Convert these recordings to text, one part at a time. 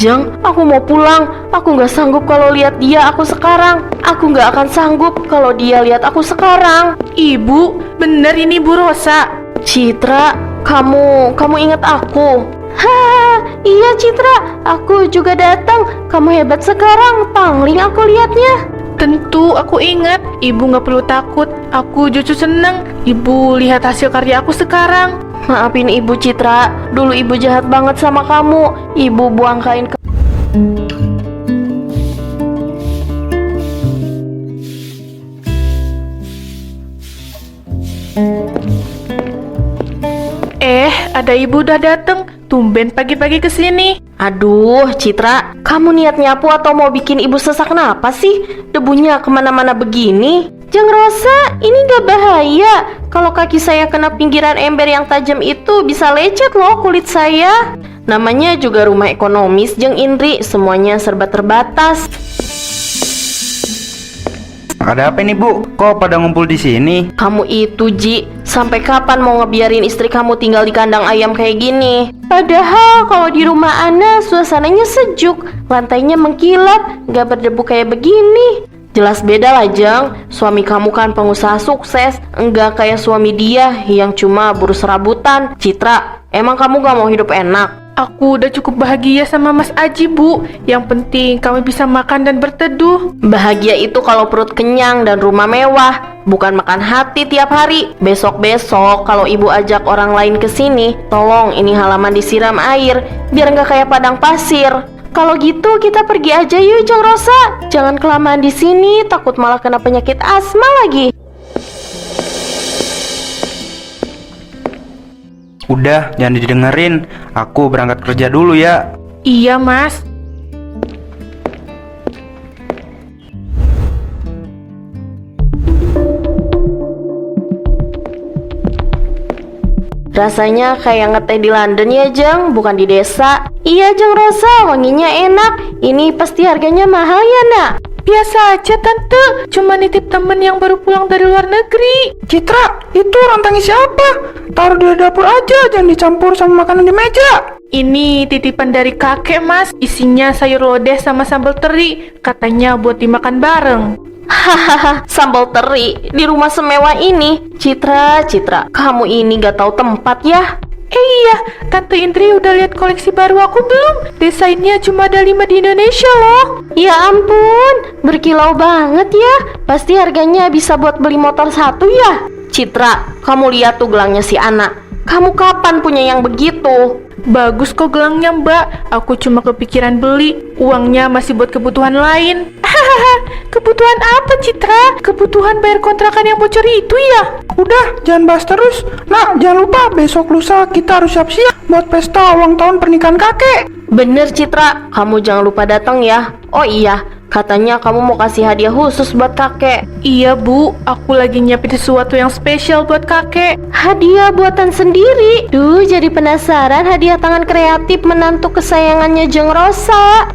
Jeng, aku mau pulang. Aku nggak sanggup kalau lihat dia aku sekarang. Aku nggak akan sanggup kalau dia lihat aku sekarang. Ibu, bener ini Bu Rosa. Citra, kamu ingat aku? Iya Citra, aku juga datang. Kamu hebat sekarang, pangling aku lihatnya. Tentu aku ingat. Ibu nggak perlu takut. Aku justru seneng Ibu lihat hasil karya aku sekarang. Maafin Ibu Citra, dulu Ibu jahat banget sama kamu. Ibu buang kain ke... Ada Ibu udah dateng. Tumben pagi-pagi kesini. Aduh, Citra, kamu niat nyapu atau mau bikin Ibu sesak napas sih? Debunya kemana-mana begini. Jeng Rosa, ini gak bahaya. Kalau kaki saya kena pinggiran ember yang tajam itu bisa lecet loh kulit saya. Namanya juga rumah ekonomis, Jeng Indri. Semuanya serba terbatas. Ada apa nih Bu? Kok pada ngumpul di sini? Kamu itu Ji, sampai kapan mau ngebiarin istri kamu tinggal di kandang ayam kayak gini? Padahal kalau di rumah Ana suasananya sejuk, lantainya mengkilap, gak berdebu kayak begini. Jelas beda lah Jeng, suami kamu kan pengusaha sukses, enggak kayak suami dia yang cuma buruh serabutan. Citra, emang kamu gak mau hidup enak? Aku udah cukup bahagia sama Mas Aji Bu. Yang penting kami bisa makan dan berteduh. Bahagia itu kalau perut kenyang dan rumah mewah, bukan makan hati tiap hari. Besok-besok kalau Ibu ajak orang lain ke sini, tolong ini halaman disiram air, biar nggak kayak padang pasir. Kalau gitu kita pergi aja yuk Jeng Rosa. Jangan kelamaan di sini, takut malah kena penyakit asma lagi. Udah, jangan didengerin. Aku berangkat kerja dulu ya. Iya Mas. Rasanya kayak ngeteh di London ya Jeng, bukan di desa. Iya Jeng Rosa, wanginya enak. Ini pasti harganya mahal ya nak? Biasa aja Tante, cuma nitip temen yang baru pulang dari luar negeri. Citra, itu rantangnya siapa? Taruh di dapur aja, jangan dicampur sama makanan di meja. Ini titipan dari kakek Mas, isinya sayur lodeh sama sambal teri. Katanya buat dimakan bareng. Hahaha, sambal teri di rumah semewah ini. Citra, kamu ini gak tahu tempat ya? Iya, Tante Indri udah lihat koleksi baru aku belum? Desainnya cuma ada 5 di Indonesia loh. Ya ampun, berkilau banget ya. Pasti harganya bisa buat beli motor satu ya. Citra, kamu lihat tuh gelangnya si Ana. Kamu kapan punya yang begitu? Bagus kok gelangnya Mbak. Aku cuma kepikiran beli. Uangnya masih buat kebutuhan lain. Hahaha, kebutuhan apa Citra? Kebutuhan bayar kontrakan yang bocor itu ya? Udah, jangan bahas terus. Nah, jangan lupa besok lusa kita harus siap-siap buat pesta ulang tahun pernikahan kakek. Bener Citra, kamu jangan lupa datang ya. Oh iya, katanya kamu mau kasih hadiah khusus buat kakek. Iya Bu, aku lagi nyiapin sesuatu yang spesial buat kakek. Hadiah buatan sendiri. Duh, jadi penasaran hadiah tangan kreatif menantu kesayangannya Jeng Rosa.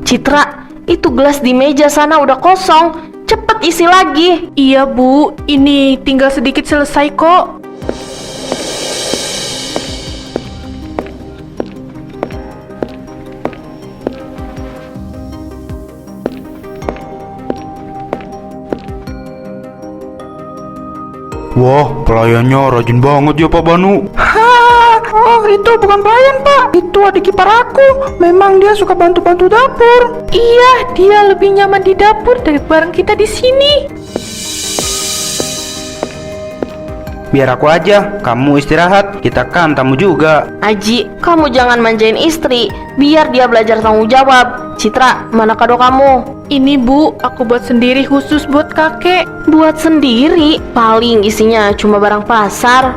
Citra, itu gelas di meja sana udah kosong. Cepet isi lagi. Iya Bu, ini tinggal sedikit selesai kok. Wah, pelayannya rajin banget ya Pak Banu. Oh, itu bukan pelayan Pak, itu adik ipar aku. Memang dia suka bantu-bantu dapur. Iya, dia lebih nyaman di dapur dari bareng kita di sini. Biar aku aja, kamu istirahat. Kita kan tamu juga. Aji, kamu jangan manjain istri. Biar dia belajar tanggung jawab. Citra, mana kado kamu? Ini Bu, aku buat sendiri khusus buat kakek. Buat sendiri? Paling isinya cuma barang pasar.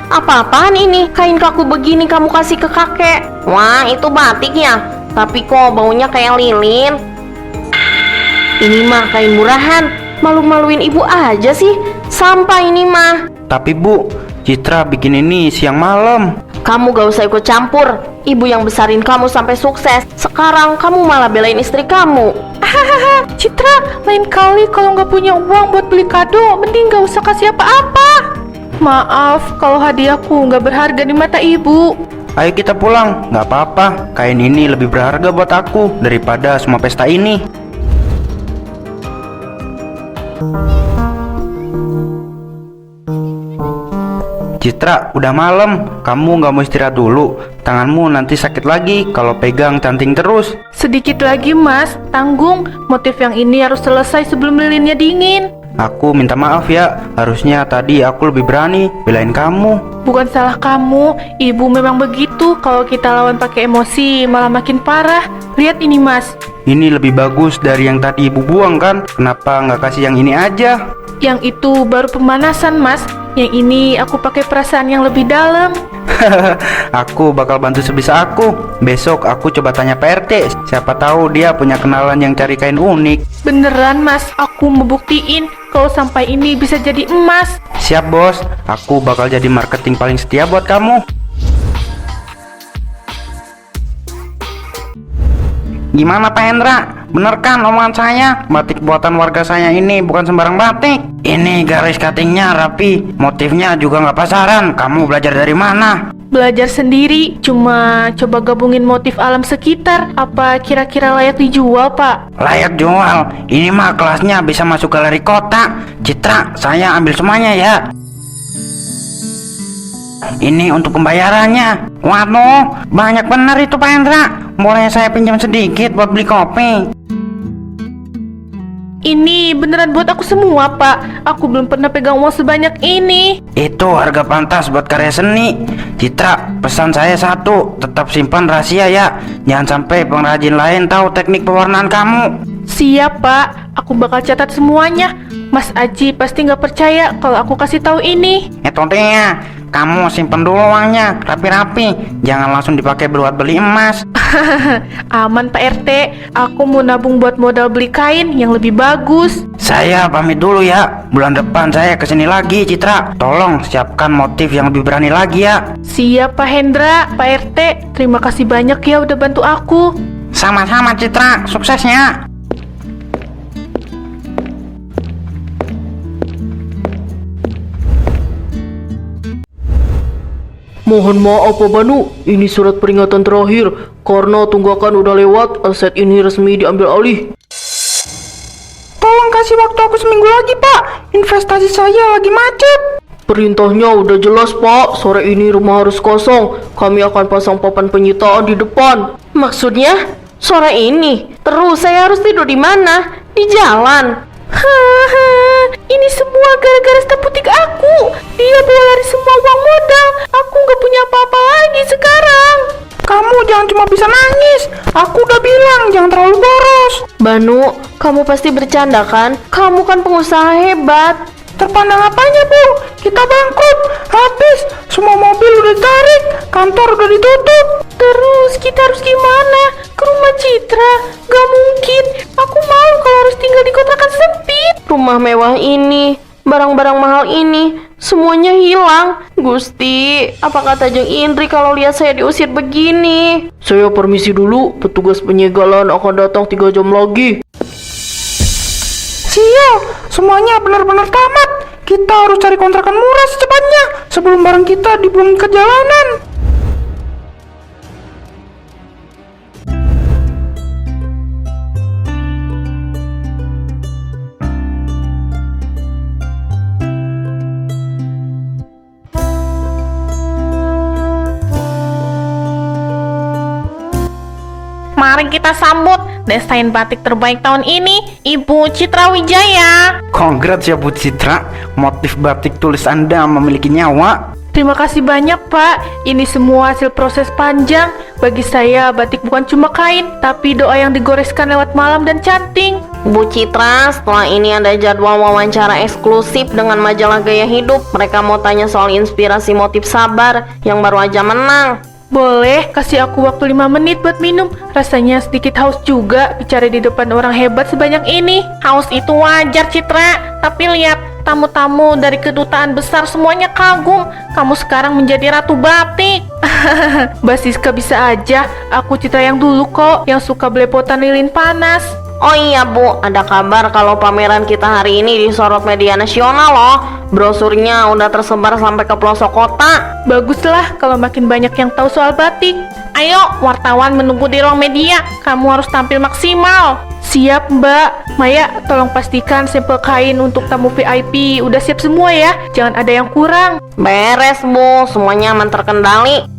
Apa-apaan ini? Kain kaku begini kamu kasih ke kakek? Wah, itu batiknya. Tapi kok baunya kayak lilin. Ini mah kain murahan. Malu-maluin ibu aja sih. Sampah ini mah. Tapi Bu, Citra bikin ini siang malam. Kamu gak usah ikut campur. Ibu yang besarin kamu sampai sukses. Sekarang kamu malah belain istri kamu. Hahaha, Citra, lain kali kalau nggak punya uang buat beli kado, mending nggak usah kasih apa-apa. Maaf kalau hadiahku nggak berharga di mata ibu. Ayo kita pulang, nggak apa-apa. Kain ini lebih berharga buat aku daripada semua pesta ini. Citra, udah malam. Kamu nggak mau istirahat dulu? Tanganmu nanti sakit lagi kalau pegang canting terus. Sedikit lagi mas, tanggung. Motif yang ini harus selesai sebelum lilinnya dingin. Aku minta maaf ya. Harusnya tadi aku lebih berani belain kamu. Bukan salah kamu, ibu memang begitu. Kalau kita lawan pakai emosi malah makin parah. Lihat ini mas. Ini lebih bagus dari yang tadi ibu buang kan? Kenapa nggak kasih yang ini aja? Yang itu baru pemanasan mas. Yang ini aku pakai perasaan yang lebih dalam. Aku bakal bantu sebisa aku. Besok aku coba tanya Pak RT. Siapa tahu dia punya kenalan yang cari kain unik. Beneran mas, aku mau buktiin kalau sampai ini bisa jadi emas. Siap bos, aku bakal jadi marketing paling setia buat kamu. Gimana Pak Hendra? Bener kan omongan saya? Batik buatan warga saya ini bukan sembarang batik. Ini garis cuttingnya rapi, motifnya juga nggak pasaran. Kamu belajar dari mana? Belajar sendiri, cuma coba gabungin motif alam sekitar. Apa kira-kira layak dijual pak? Layak jual. Ini mah kelasnya bisa masuk galeri kota. Citra, saya ambil semuanya ya. Ini untuk pembayarannya. Waduh, banyak bener itu Pak Hendra. Boleh saya pinjam sedikit buat beli kopi? Ini beneran buat aku semua pak. Aku belum pernah pegang uang sebanyak ini. Itu harga pantas buat karya seni. Citra, pesan saya satu, tetap simpan rahasia ya. Jangan sampai pengrajin lain tahu teknik pewarnaan kamu. Siap pak, aku bakal catat semuanya. Mas Aji pasti nggak percaya kalau aku kasih tahu ini. Itu dia. Kamu simpen dulu uangnya rapi-rapi. Jangan langsung dipakai buat beli emas. Aman Pak RT, aku mau nabung buat modal beli kain yang lebih bagus. Saya pamit dulu ya. Bulan depan saya kesini lagi Citra. Tolong siapkan motif yang lebih berani lagi ya. Siap Pak Hendra, Pak RT, terima kasih banyak ya udah bantu aku. Sama-sama Citra, suksesnya. Mohon maaf Pak Banu, ini surat peringatan terakhir. Karena tunggakan udah lewat, aset ini resmi diambil alih. Tolong kasih waktu aku seminggu lagi, Pak. Investasi saya lagi macet. Perintahnya udah jelas Pak, sore ini rumah harus kosong. Kami akan pasang papan penyitaan di depan. Maksudnya? Sore ini? Terus saya harus tidur di mana? Di jalan? Haha, ini semua gara-gara staf butik aku. Dia bawa lari semua uang modal. Aku nggak punya apa-apa lagi sekarang. Kamu jangan cuma bisa nangis. Aku udah bilang jangan terlalu boros. Banu, kamu pasti bercanda kan? Kamu kan pengusaha hebat. Terpandang apanya, Bu? Kita bangkrut. Habis. Semua mobil udah ditarik. Kantor udah ditutup. Terus kita harus gimana? Ke rumah Citra? Gak mungkin. Aku malu kalau harus tinggal di kontrakan sempit. Rumah mewah ini, barang-barang mahal ini, semuanya hilang. Gusti, apa kata Jeng Indri kalau lihat saya diusir begini? Saya permisi dulu, petugas penyegalan akan datang 3 jam lagi. Sial, semuanya benar-benar tamat. Kita harus cari kontrakan murah secepatnya sebelum barang kita dibuang ke jalanan. Mari kita sambut desain batik terbaik tahun ini, Ibu Citra Wijaya. Congrats ya Bu Citra. Motif batik tulis Anda memiliki nyawa. Terima kasih banyak Pak. Ini semua hasil proses panjang. Bagi saya batik bukan cuma kain, tapi doa yang digoreskan lewat malam dan canting. Bu Citra, setelah ini ada jadwal wawancara eksklusif dengan majalah Gaya Hidup. Mereka mau tanya soal inspirasi motif Sabar yang baru aja menang. Boleh kasih aku waktu 5 menit buat minum. Rasanya sedikit haus juga bicara di depan orang hebat sebanyak ini. Haus itu wajar Citra. Tapi lihat, tamu-tamu dari kedutaan besar semuanya kagum. Kamu sekarang menjadi ratu batik. Mbak Siska bisa aja. Aku Citra yang dulu kok, yang suka belepotan lilin panas. Oh iya Bu, ada kabar kalau pameran kita hari ini disorot media nasional loh. Brosurnya udah tersebar sampai ke pelosok kota. Baguslah kalau makin banyak yang tahu soal batik. Ayo, wartawan menunggu di ruang media. Kamu harus tampil maksimal. Siap, Mbak. Maya, tolong pastikan sampel kain untuk tamu VIP udah siap semua ya. Jangan ada yang kurang. Beres Bu, semuanya aman terkendali.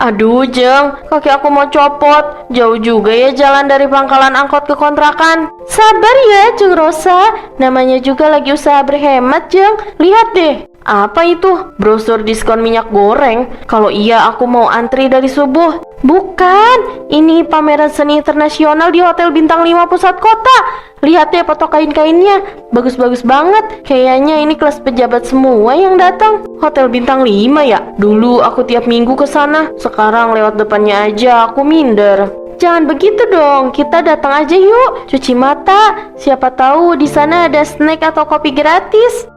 Aduh Jeng, kaki aku mau copot. Jauh juga ya jalan dari pangkalan angkot ke kontrakan. Sabar ya Jeng Rosa, namanya juga lagi usaha berhemat Jeng. Lihat deh. Apa itu? Brosur diskon minyak goreng? Kalau iya aku mau antri dari subuh. Bukan, ini pameran seni internasional di Hotel Bintang 5 pusat kota. Lihat deh foto kain-kainnya, bagus-bagus banget. Kayaknya ini kelas pejabat semua yang datang. Hotel Bintang 5 ya? Dulu aku tiap minggu ke sana. Sekarang lewat depannya aja aku minder. Jangan begitu dong, kita datang aja yuk. Cuci mata, siapa tahu di sana ada snack atau kopi gratis.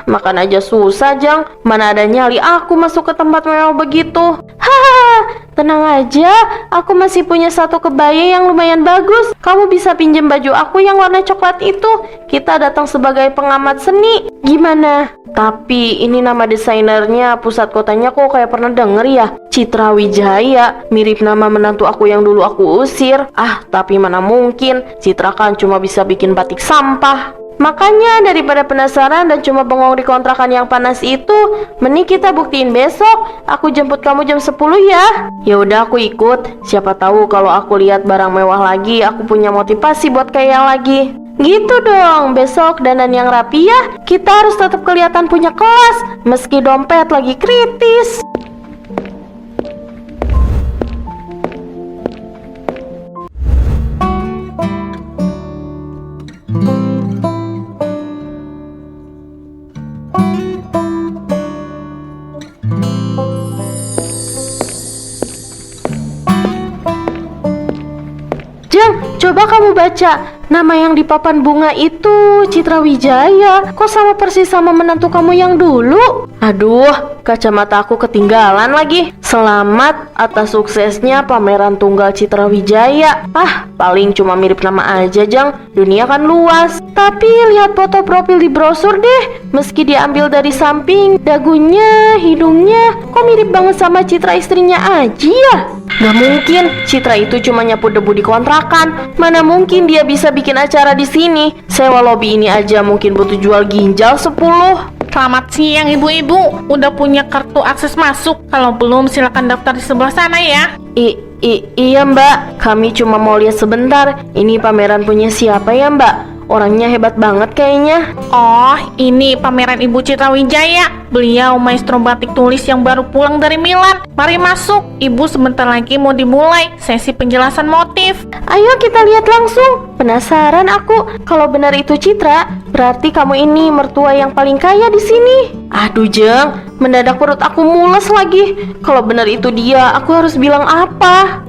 Makan aja susah Jang. Mana ada nyali aku masuk ke tempat mewah begitu. Tenang aja, aku masih punya satu kebaya yang lumayan bagus. Kamu bisa pinjam baju aku yang warna coklat itu. Kita datang sebagai pengamat seni. Gimana? Tapi ini nama desainernya pusat kotanya kok kayak pernah denger ya. Citra Wijaya, mirip nama menantu aku yang dulu aku usir. Tapi mana mungkin, Citra kan cuma bisa bikin batik sampah. Makanya daripada penasaran dan cuma bengong di kontrakan yang panas itu, mending kita buktiin besok. Aku jemput kamu jam 10 ya. Ya udah aku ikut. Siapa tahu kalau aku lihat barang mewah lagi, aku punya motivasi buat kayak lagi. Gitu dong, besok dandan yang rapi ya. Kita harus tetap kelihatan punya kelas, meski dompet lagi kritis. Coba kamu baca, nama yang di papan bunga itu Citra Wijaya. Kok sama persis sama menantu kamu yang dulu? Aduh, kacamata aku ketinggalan lagi. Selamat atas suksesnya pameran tunggal Citra Wijaya. Paling cuma mirip nama aja Jang. Dunia kan luas. Tapi lihat foto profil di brosur deh. Meski diambil dari samping, dagunya, hidungnya kok mirip banget sama Citra istrinya Aji ya? Gak mungkin, Citra itu cuma nyapu debu di kontrakan. Mana mungkin dia bisa bikin acara di sini. Sewa lobi ini aja mungkin butuh jual ginjal 10. Selamat siang ibu-ibu. Udah punya kartu akses masuk? Kalau belum silakan daftar di sebelah sana ya. Iya Mbak, kami cuma mau lihat sebentar. Ini pameran punya siapa ya Mbak? Orangnya hebat banget kayaknya. Oh, ini pameran Ibu Citra Wijaya. Beliau maestro batik tulis yang baru pulang dari Milan. Mari masuk, Ibu sebentar lagi mau dimulai sesi penjelasan motif. Ayo kita lihat langsung. Penasaran aku. Kalau benar itu Citra, berarti kamu ini mertua yang paling kaya di sini. Aduh Jeng, mendadak perut aku mules lagi. Kalau benar itu dia, aku harus bilang apa?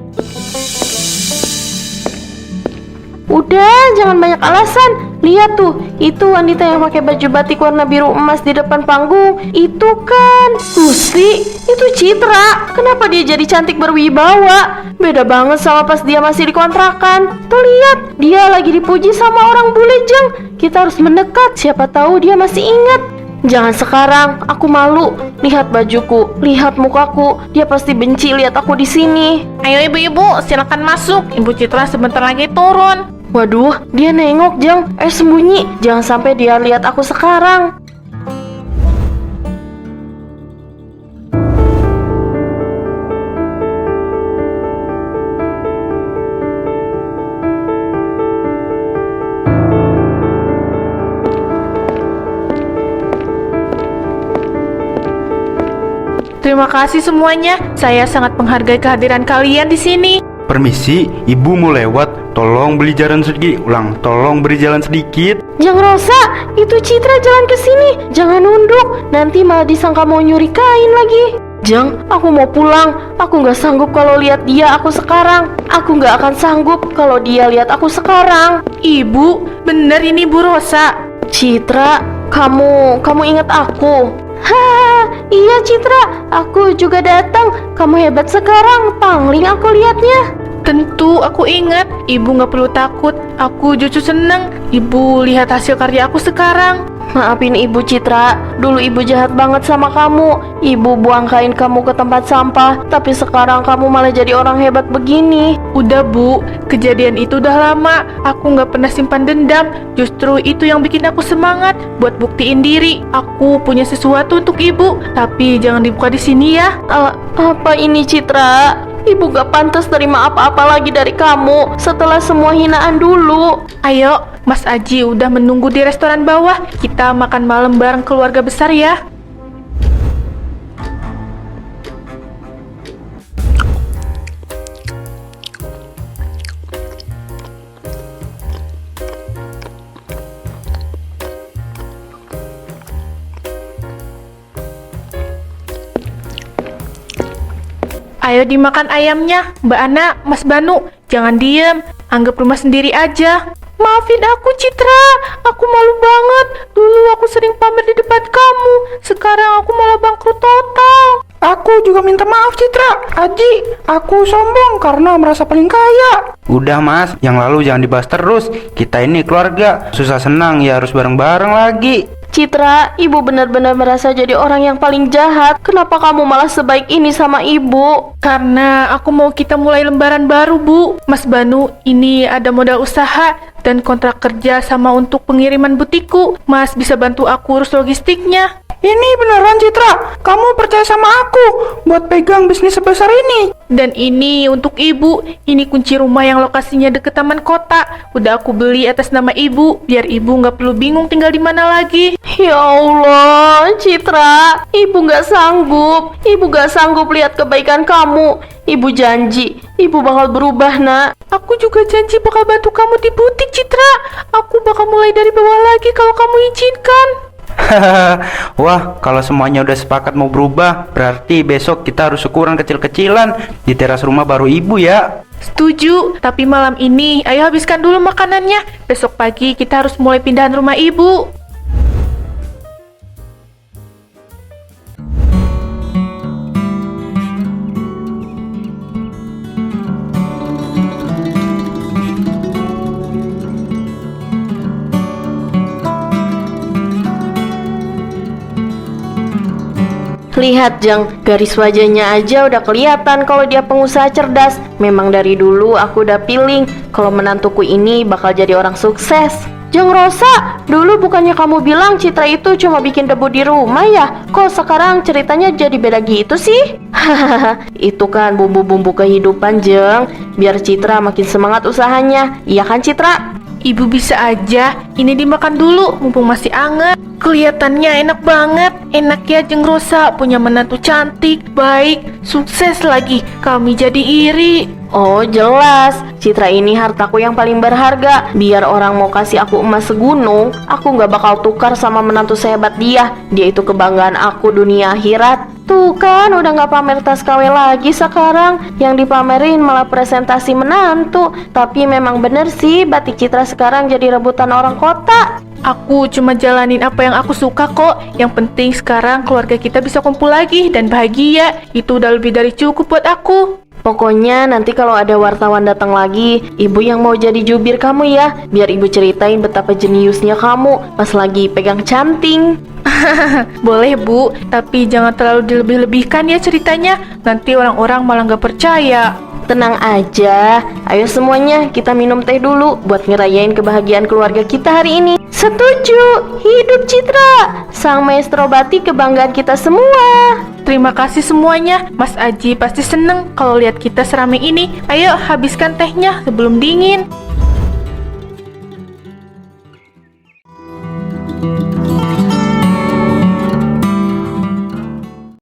Udah, jangan banyak alasan. Lihat tuh, itu wanita yang pakai baju batik warna biru emas di depan panggung. Itu kan Lucy, itu Citra. Kenapa dia jadi cantik berwibawa? Beda banget sama pas dia masih di kontrakan. Tuh lihat, dia lagi dipuji sama orang bule Jeng. Kita harus mendekat, siapa tahu dia masih ingat. Jangan sekarang, aku malu. Lihat bajuku, lihat mukaku. Dia pasti benci lihat aku di sini. Ayo ibu-ibu, silakan masuk. Ibu Citra sebentar lagi turun. Waduh, dia nengok Jeng. Sembunyi, jangan sampai dia lihat aku sekarang. Terima kasih semuanya. Saya sangat menghargai kehadiran kalian di sini. Permisi, ibu mau lewat. Tolong beli jalan sedikit. Tolong beri jalan sedikit. Jang Rosa, itu Citra jalan ke sini. Jangan nunduk, nanti malah disangka mau nyuri kain lagi. Jang, aku mau pulang. Aku nggak sanggup kalau lihat dia aku sekarang. Aku nggak akan sanggup kalau dia lihat aku sekarang. Ibu, bener ini Bu Rosa. Citra, kamu ingat aku? Hahaha, iya Citra, aku juga datang. Kamu hebat sekarang, pangling aku lihatnya. Tentu aku ingat. Ibu nggak perlu takut. Aku justru seneng Ibu lihat hasil karya aku sekarang. Maafin Ibu Citra, dulu Ibu jahat banget sama kamu. Ibu buang kain kamu ke tempat sampah, tapi sekarang kamu malah jadi orang hebat begini. Udah Bu, kejadian itu udah lama. Aku nggak pernah simpan dendam. Justru itu yang bikin aku semangat buat buktiin diri. Aku punya sesuatu untuk Ibu, tapi jangan dibuka di sini ya. Apa ini Citra? Ibu gak pantas terima apa-apa lagi dari kamu setelah semua hinaan dulu. Ayo, Mas Aji udah menunggu di restoran bawah. Kita makan malam bareng keluarga besar ya. Ayo dimakan ayamnya, Mbak Ana, Mas Banu. Jangan diem, anggap rumah sendiri aja. Maafin aku Citra, aku malu banget. Dulu aku sering pamer di depan kamu, sekarang aku malah bangkrut total. Aku juga minta maaf Citra. Aji, aku sombong karena merasa paling kaya. Udah mas, yang lalu jangan dibahas terus. Kita ini keluarga, susah senang ya harus bareng-bareng lagi. Citra, Ibu benar-benar merasa jadi orang yang paling jahat. Kenapa kamu malah sebaik ini sama Ibu? Karena aku mau kita mulai lembaran baru, Bu. Mas Banu, ini ada modal usaha dan kontrak kerja sama untuk pengiriman butikku. Mas bisa bantu aku urus logistiknya. Ini beneran Citra, kamu percaya sama aku buat pegang bisnis sebesar ini? Dan ini untuk Ibu. Ini kunci rumah yang lokasinya deket taman kota. Udah aku beli atas nama Ibu, biar Ibu nggak perlu bingung tinggal di mana lagi. Ya Allah, Citra, Ibu gak sanggup. Ibu gak sanggup lihat kebaikan kamu. Ibu janji, Ibu bakal berubah, nak. Aku juga janji bakal bantu kamu di butik, Citra. Aku bakal mulai dari bawah lagi kalau kamu izinkan. Wah, kalau semuanya udah sepakat mau berubah, berarti besok kita harus syukuran kecil-kecilan di teras rumah baru ibu ya. Setuju, tapi malam ini ayo habiskan dulu makanannya. Besok pagi kita harus mulai pindahan rumah ibu. Lihat Jang, garis wajahnya aja udah kelihatan kalau dia pengusaha cerdas. Memang dari dulu aku udah feeling kalau menantuku ini bakal jadi orang sukses. Jang Rosa, dulu bukannya kamu bilang Citra itu cuma bikin debu di rumah ya? Kok sekarang ceritanya jadi beda gitu sih? Hahaha, itu kan bumbu-bumbu kehidupan Jang, biar Citra makin semangat usahanya. Iya kan Citra? Ibu bisa aja, ini dimakan dulu mumpung masih anget. Kelihatannya enak banget. Enak ya Jeng Rosa punya menantu cantik, baik, sukses lagi. Kami jadi iri. Oh jelas, Citra ini hartaku yang paling berharga. Biar orang mau kasih aku emas segunung, aku gak bakal tukar sama menantu sehebat dia. Dia itu kebanggaan aku dunia akhirat. Tuh kan udah gak pamer tas KW lagi sekarang. Yang dipamerin malah presentasi menantu. Tapi memang bener sih, batik Citra sekarang jadi rebutan orang kota. Aku cuma jalanin apa yang aku suka kok. Yang penting sekarang keluarga kita bisa kumpul lagi dan bahagia. Itu udah lebih dari cukup buat aku. Pokoknya nanti kalau ada wartawan datang lagi, ibu yang mau jadi jubir kamu ya. Biar ibu ceritain betapa jeniusnya kamu pas lagi pegang canting. Boleh Bu, tapi jangan terlalu dilebih-lebihkan ya ceritanya. Nanti orang-orang malah gak percaya. Tenang aja, ayo semuanya kita minum teh dulu buat ngerayain kebahagiaan keluarga kita hari ini. Setuju, hidup Citra, sang maestro batik kebanggaan kita semua. Terima kasih semuanya. Mas Aji pasti seneng kalau lihat kita seramai ini. Ayo habiskan tehnya sebelum dingin.